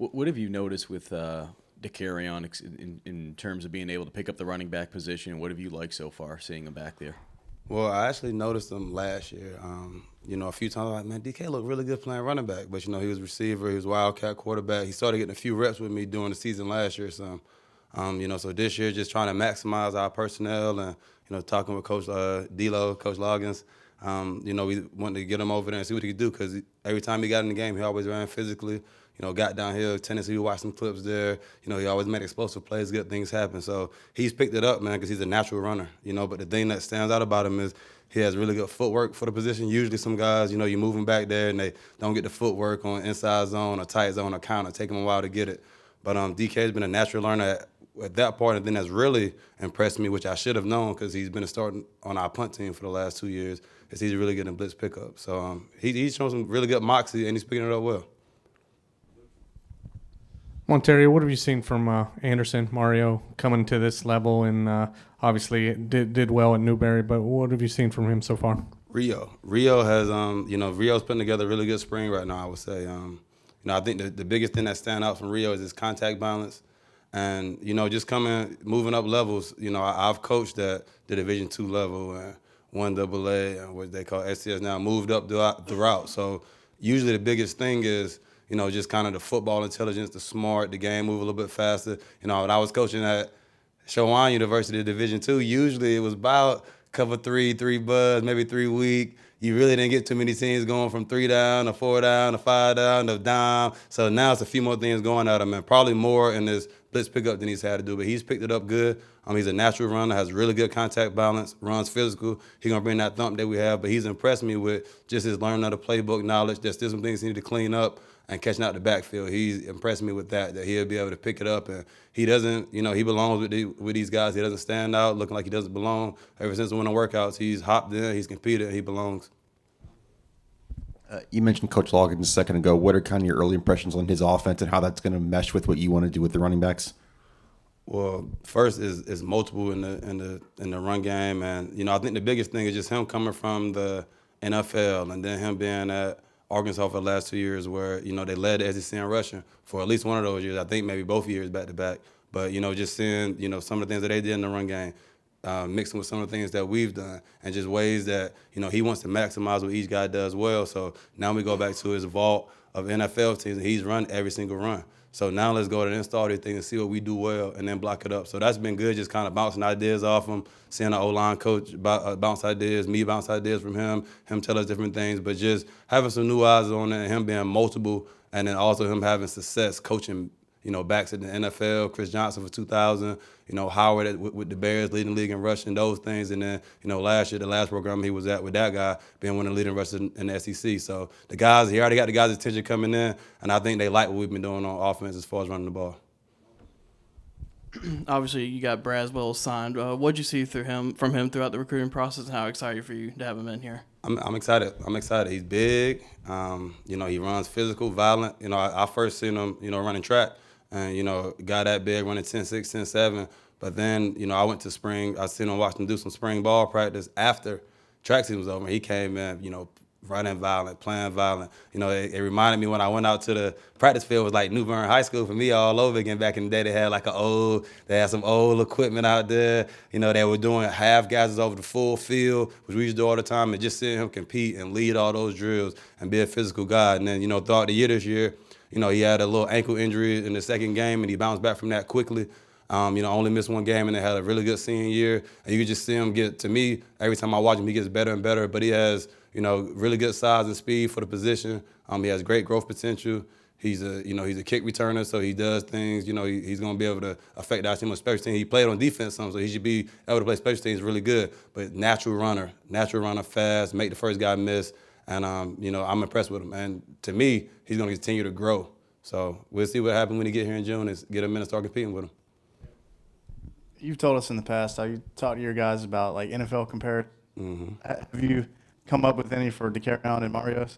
What have you noticed with DeCarrion in terms of being able to pick up the running back position? What have you liked so far, seeing him back there? Well, I actually noticed him last year. A few times, like, man, DK looked really good playing running back. But, he was receiver, he was wildcat quarterback. He started getting a few reps with me during the season last year. So this year, just trying to maximize our personnel and, talking with Coach D'Lo, Coach Loggins. We wanted to get him over there and see what he could do because every time he got in the game, he always ran physically. Got downhill, Tennessee, we watched some clips there. He always made explosive plays, good things happen. So he's picked it up, man, because he's a natural runner, But the thing that stands out about him is he has really good footwork for the position. Usually some guys, you move them back there and they don't get the footwork on inside zone or tight zone or counter. Take them a while to get it. But DK's been a natural learner at that part, and then that's really impressed me, which I should have known because he's been a starting on our punt team for the last 2 years, is he's really good in blitz pickup. So he's shown some really good moxie, and he's picking it up well. Monterio, what have you seen from Anderson, Mario, coming to this level? And obviously did well at Newberry, but what have you seen from him so far? Rio has, Rio's putting together a really good spring right now, I would say. I think the biggest thing that stands out from Rio is his contact balance. And, just moving up levels, I've coached at the Division II level and 1AA, and what they call SCS now, moved up the route. So usually the biggest thing is, just kind of the football intelligence, the smart, the game move a little bit faster. When I was coaching at Chowan University Division II, usually it was about cover three buzz, maybe 3 week. You really didn't get too many teams going from 3 down to 4 down to 5 down to dime. So now it's a few more things going at him, and probably more in this blitz pickup than he's had to do. But he's picked it up good. He's a natural runner, has really good contact balance, runs physical. He's going to bring that thump that we have. But he's impressed me with just his learning of the playbook knowledge. There's still some things he need to clean up and catching out the backfield. He's impressed me with that he'll be able to pick it up. And he doesn't, he belongs with these guys. He doesn't stand out looking like he doesn't belong. Ever since the winter workouts, he's hopped in, he's competed, and he belongs. You mentioned Coach Loggins a second ago. What are kind of your early impressions on his offense and how that's going to mesh with what you want to do with the running backs? Well, first is multiple in the run game, and I think the biggest thing is just him coming from the NFL and then him being at Arkansas for the last 2 years, where they led the SEC in rushing for at least one of those years. I think maybe both years back to back. But just seeing some of the things that they did in the run game, mixing with some of the things that we've done, and just ways that he wants to maximize what each guy does well. So now we go back to his vault of NFL teams, and he's run every single run. So now let's go to install these things and see what we do well and then block it up. So that's been good, just kind of bouncing ideas off him, seeing our O-line coach bounce ideas, me bounce ideas from him tell us different things, but just having some new eyes on it and him being multiple, and then also him having success coaching backs at the NFL, Chris Johnson for 2000, Howard with the Bears leading the league in rushing, those things. And then, last year, the last program he was at with that guy being one of the leading rushers in the SEC. So the guys, he already got the guys' attention coming in, and I think they like what we've been doing on offense as far as running the ball. Obviously, you got Braswell signed. What'd you see from him throughout the recruiting process, and how excited for you to have him in here? I'm excited. He's big. He runs physical, violent. I first seen him, running track. And, got that big, running 10.6, 10.7. But then, I went to spring. I seen him, watched him do some spring ball practice after track season was over. He came in, running violent, playing violent. It reminded me when I went out to the practice field, it was like New Bern High School for me all over again. Back in the day, they had some old equipment out there. They were doing half gases over the full field, which we used to do all the time. And just seeing him compete and lead all those drills and be a physical guy. And then, throughout the year this year, he had a little ankle injury in the second game, and he bounced back from that quickly. Only missed one game, and they had a really good senior year. And you could just see him to me, every time I watch him, he gets better and better. But he has, really good size and speed for the position. He has great growth potential. He's a kick returner, so he does things. He's going to be able to affect our team on special teams. He played on defense some, so he should be able to play special teams really good. But natural runner, fast, make the first guy miss. And, I'm impressed with him. And to me, he's going to continue to grow. So we'll see what happens when he get here in June and get him in and start competing with him. You've told us in the past how you talk to your guys about, like, NFL comparisons. Mm-hmm. Have you come up with any for DeCarrion and Mario?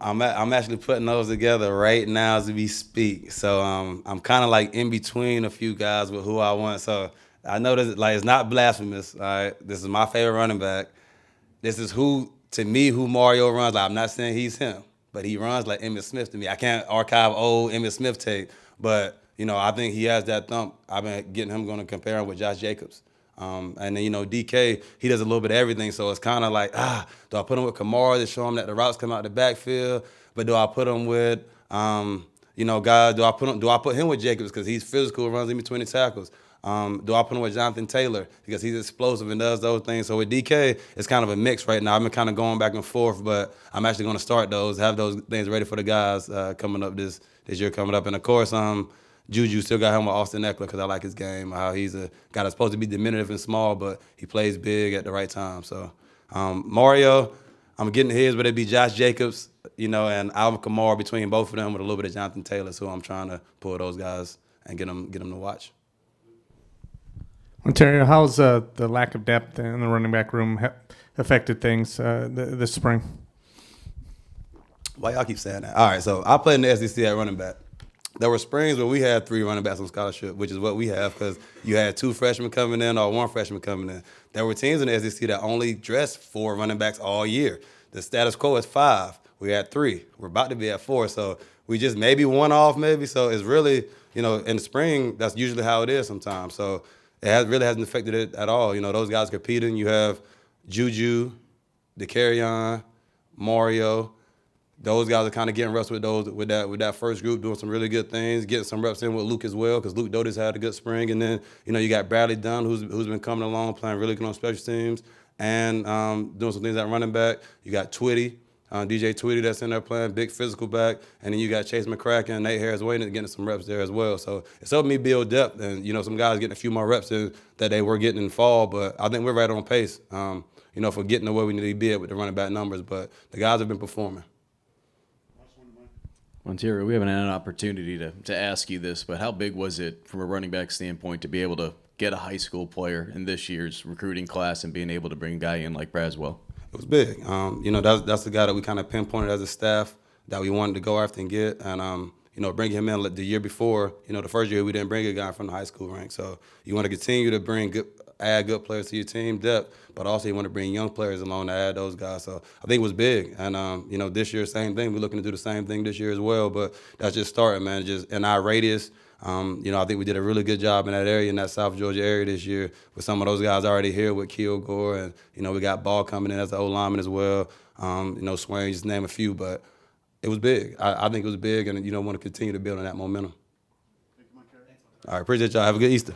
I'm actually putting those together right now as we speak. So I'm kind of like in between a few guys with who I want. So I know this, like, it's not blasphemous. All right, this is my favorite running back. This is who Mario runs. Like, I'm not saying he's him, but he runs like Emmitt Smith to me. I can't archive old Emmitt Smith tape, but, you know, I think he has that thump. I've been getting him going to compare him with Josh Jacobs. And then, you know, DK, he does a little bit of everything, so it's kind of like, do I put him with Kamara to show him that the routes come out the backfield? But do I put him with, you know, guys, do I put him with Jacobs because he's physical, runs in between the tackles? Do I put him with Jonathan Taylor because he's explosive and does those things? So with DK, it's kind of a mix right now. I've been kind of going back and forth, but I'm actually going to start have those things ready for the guys coming up this year coming up. And, of course, Juju still got him with Austin Eckler because I like his game, how he's a guy that's supposed to be diminutive and small, but he plays big at the right time. So Mario, I'm getting his, but it'd be Josh Jacobs, you know, and Alvin Kamara between both of them with a little bit of Jonathan Taylor. So I'm trying to pull those guys and get them to watch. Ontario, how's the lack of depth in the running back room affected things this spring? Why y'all keep saying that? All right, so I played in the SEC at running back. There were springs where we had 3 running backs on scholarship, which is what we have because you had 2 freshmen coming in or 1 freshman coming in. There were teams in the SEC that only dressed 4 running backs all year. The status quo is 5. We had 3. We're about to be at 4, so we just maybe 1 off maybe. So it's really, you know, in the spring, that's usually how it is sometimes. So really hasn't affected it at all. You know, those guys competing. You have Juju, DeCarrion, Mario. Those guys are kind of getting reps with that first group, doing some really good things, getting some reps in with Luke as well, because Luke Doty's had a good spring. And then, you know, you got Bradley Dunn, who's been coming along, playing really good on special teams, and doing some things at running back. You got Twitty, DJ Twitty that's in there playing, big physical back. And then you got Chase McCracken and Nate Harris waiting, getting some reps there as well. So it's helping me build depth. And, you know, some guys getting a few more reps in that they were getting in fall. But I think we're right on pace, you know, for getting to where we need to be at with the running back numbers. But the guys have been performing. Ontario, we haven't had an opportunity to ask you this, but how big was it from a running back standpoint to be able to get a high school player in this year's recruiting class and being able to bring a guy in like Braswell? It was big. You know, that's the guy that we kind of pinpointed as a staff that we wanted to go after and get. And, you know, bring him in the year before, you know, the first year we didn't bring a guy from the high school rank. So you want to continue to add good players to your team, depth, but also you want to bring young players along to add those guys. So I think it was big. And, you know, this year, same thing. We're looking to do the same thing this year as well. But that's just starting, man. Just in our radius, you know, I think we did a really good job in that area, in that South Georgia area this year with some of those guys already here with Kilgore. And, you know, we got Ball coming in as an O-lineman as well. You know, Swain, just name a few. But it was big. I think it was big and, you know, want to continue to build on that momentum. All right, appreciate y'all. Have a good Easter.